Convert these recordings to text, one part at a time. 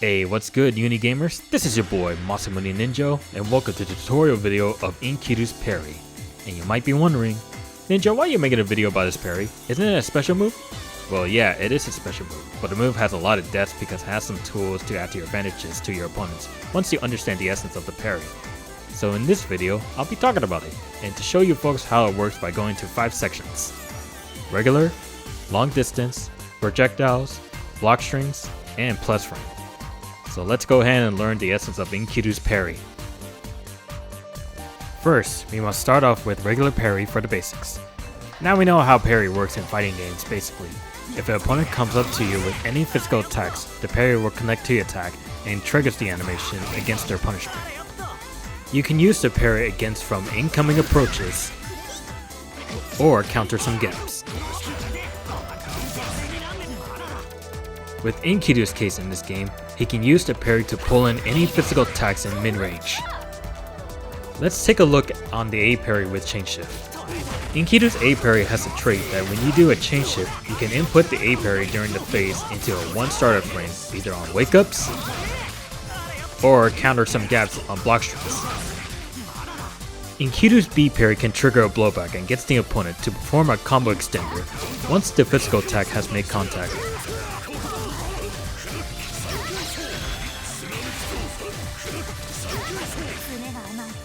Hey, what's good Uni Gamers? This is your boy Masamune Ninja and welcome to the tutorial video of Enkidu's Parry. And you might be wondering, Ninja, why are you making a video about this parry? Isn't it a special move? Well yeah, it is a special move, but the move has a lot of depth because it has some tools to add to your advantages to your opponents once you understand the essence of the parry. So in this video, I'll be talking about it, and to show you folks how it works by going to 5 sections. Regular, long distance, projectiles, block strings, and plus frame. So let's go ahead and learn the essence of Enkidu's parry. First, we must start off with regular parry for the basics. Now we know how parry works in fighting games basically. If an opponent comes up to you with any physical attacks, the parry will connect to the attack and triggers the animation against their punishment. You can use the parry against from incoming approaches or counter some gaps. With Enkidu's case in this game, he can use the parry to pull in any physical attacks in mid-range. Let's take a look on the A parry with chain shift. Enkidu's A parry has a trait that when you do a chain shift, you can input the A parry during the phase into a 1 startup frame, either on wake ups or counter some gaps on block strings. Enkidu's B parry can trigger a blowback and gets the opponent to perform a combo extender once the physical attack has made contact.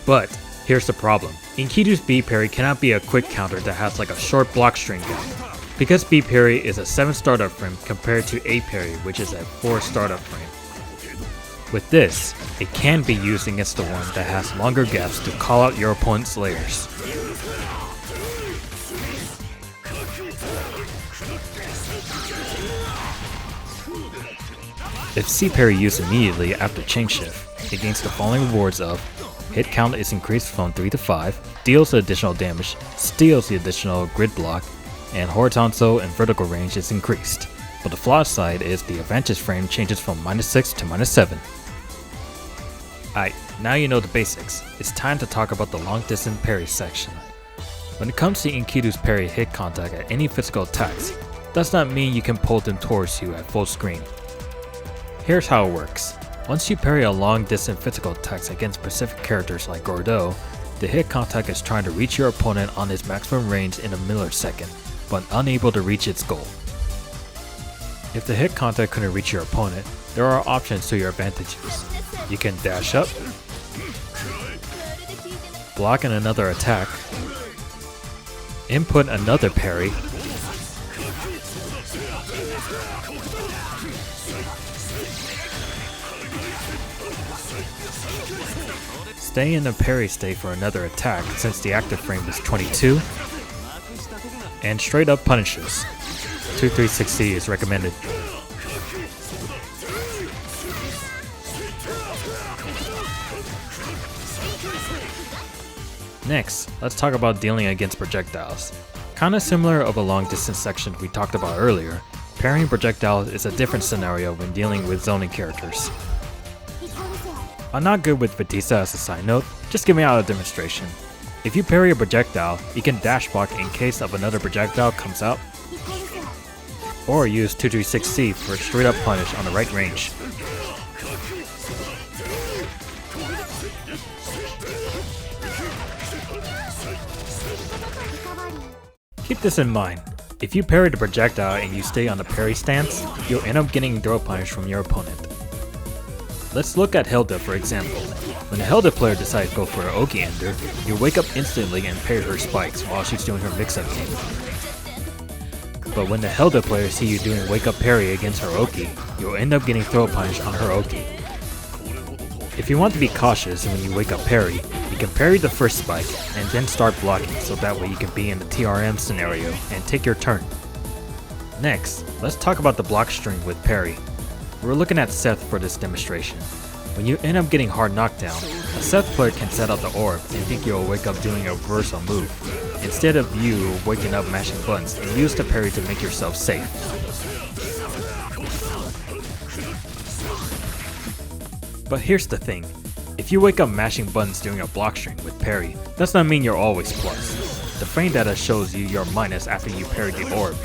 But here's the problem. Enkidu's B parry cannot be a quick counter that has like a short block string gap, because B parry is a 7 startup frame compared to A parry, which is a 4 startup frame. With this, it can be used against the one that has longer gaps to call out your opponent's layers. If C parry used immediately after chain shift, it gains the following rewards of: hit count is increased from 3 to 5, deals additional damage, steals the additional grid block, and horizontal and vertical range is increased. But the flawed side is the advantage frame changes from -6 to -7. Alright, now you know the basics. It's time to talk about the long distance parry section. When it comes to Enkidu's parry hit contact at any physical attacks, does not mean you can pull them towards you at full screen. Here's how it works. Once you parry a long distance physical attacks against specific characters like Gordeau, the hit contact is trying to reach your opponent on its maximum range in a millisecond, but unable to reach its goal. If the hit contact couldn't reach your opponent, there are options to your advantages. You can dash up, block in another attack, input another parry, stay in the parry state for another attack since the active frame is 22, and straight up punishes. 2-3-6C is recommended. Next, let's talk about dealing against projectiles. Kinda similar of a long distance section we talked about earlier, parrying projectiles is a different scenario when dealing with zoning characters. I'm not good with Batista as a side note, just give me out a demonstration. If you parry a projectile, you can dash block in case of another projectile comes out, or use 2-3-6C for a straight up punish on the right range. Keep this in mind, if you parry the projectile and you stay on the parry stance, you'll end up getting throw punish from your opponent. Let's look at Hilda for example. When the Hilda player decides to go for an Oki ender, you wake up instantly and parry her spikes while she's doing her mix-up game. But when the Hilda player see you doing wake up parry against her Oki, you'll end up getting throw punish on her Oki. If you want to be cautious when you wake up parry, you can parry the first spike and then start blocking so that way you can be in the TRM scenario and take your turn. Next, let's talk about the block string with parry. We're looking at Seth for this demonstration. When you end up getting hard knockdown, a Seth player can set out the orb and think you'll wake up doing a reversal move, instead of you waking up mashing buttons and use the parry to make yourself safe. But here's the thing, if you wake up mashing buttons doing a block string with parry, does not mean you're always plus. The frame data shows you your minus after you parry the orb.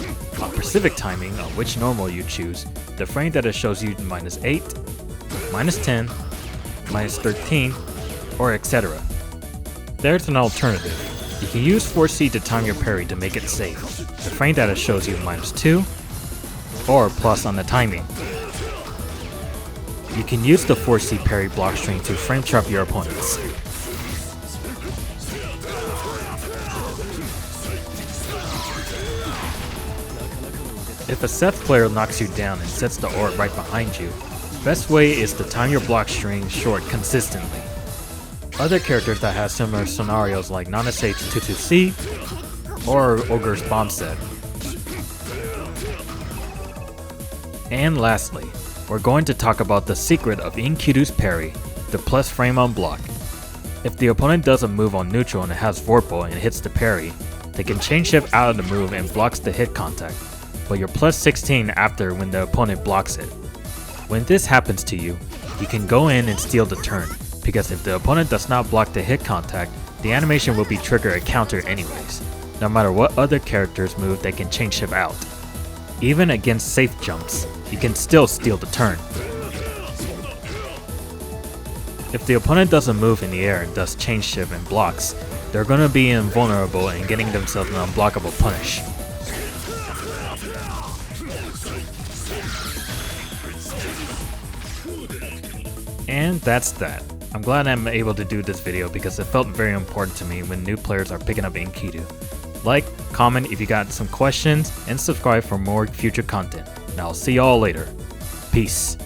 On specific timing on which normal you choose, the frame data shows you -8, -10, -13, or etc. There's an alternative. You can use 4C to time your parry to make it safe. The frame data shows you -2 or plus on the timing. You can use the 4C parry Blockstring to frame trap your opponents. If a Seth player knocks you down and sets the orb right behind you, best way is to time your Blockstring short consistently. Other characters that have similar scenarios like Nanase's 22C or Ogre's bomb set. And lastly, we're going to talk about the secret of Enkidu's parry, the plus frame on block. If the opponent does a move on neutral and it has Vorpal and hits the parry, they can chain shift out of the move and blocks the hit contact, but you're plus 16 after when the opponent blocks it. When this happens to you, you can go in and steal the turn, because if the opponent does not block the hit contact, the animation will be trigger a counter anyways. No matter what other characters move, they can chain shift out. Even against safe jumps, you can still steal the turn. If the opponent doesn't move in the air and does chain shift and blocks, they're going to be invulnerable and getting themselves an unblockable punish. And that's that. I'm glad I'm able to do this video because it felt very important to me when new players are picking up Enkidu. Like, comment if you got some questions, and subscribe for more future content. And I'll see y'all later. Peace.